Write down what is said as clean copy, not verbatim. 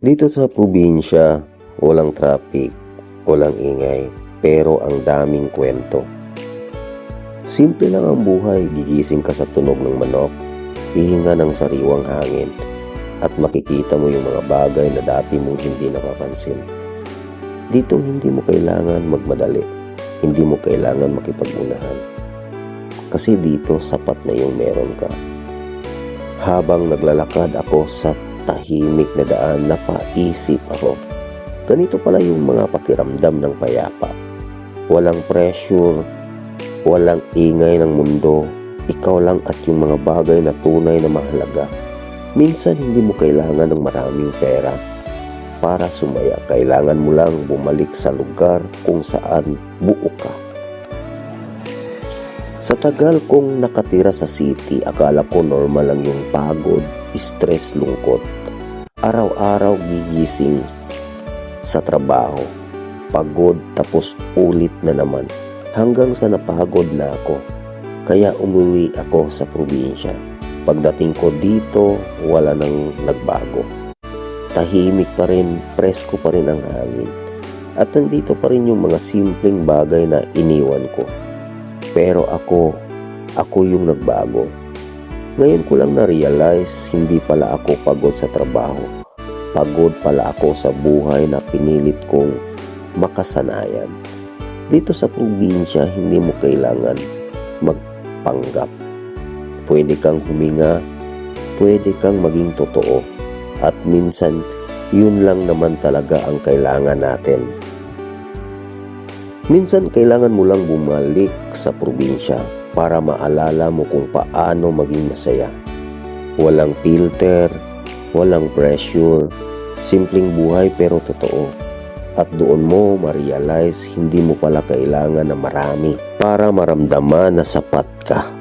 Dito sa probinsya, walang traffic, walang ingay, pero ang daming kwento. Simple lang ang buhay, gigising ka sa tunog ng manok, hihinga ng sariwang hangin, at makikita mo yung mga bagay na dati mong hindi napapansin. Dito hindi mo kailangan magmadali, hindi mo kailangan makipagunahan. Kasi dito sapat na yung meron ka. Habang naglalakad ako sa tahimik na daan, napaisip ako. Ganito pala yung mga pakiramdam ng payapa. Walang pressure, walang ingay ng mundo, ikaw lang at yung mga bagay na tunay na mahalaga. Minsan hindi mo kailangan ng maraming pera para sumaya. Kailangan mo lang bumalik sa lugar kung saan buo ka. Sa tagal kong nakatira sa city, akala ko normal lang yung pagod, stress, lungkot. Araw-araw gigising sa trabaho, pagod tapos ulit na naman. Hanggang sa napagod na ako, kaya umuwi ako sa probinsya. Pagdating ko dito, wala nang nagbago. Tahimik pa rin, presko pa rin ang hangin. At nandito pa rin yung mga simpleng bagay na iniwan ko. Pero ako yung nagbago. Ngayon ko lang na-realize, hindi pala ako pagod sa trabaho. Pagod pala ako sa buhay na pinilit kong makasanayan. Dito sa probinsya, hindi mo kailangan magpanggap. Pwede kang huminga, pwede kang maging totoo. At minsan, yun lang naman talaga ang kailangan natin. Minsan, kailangan mo lang bumalik sa probinsya para maalala mo kung paano maging masaya. Walang filter, walang pressure, simpleng buhay pero totoo. At doon mo ma-realize hindi mo pala kailangan na marami para maramdaman na sapat ka.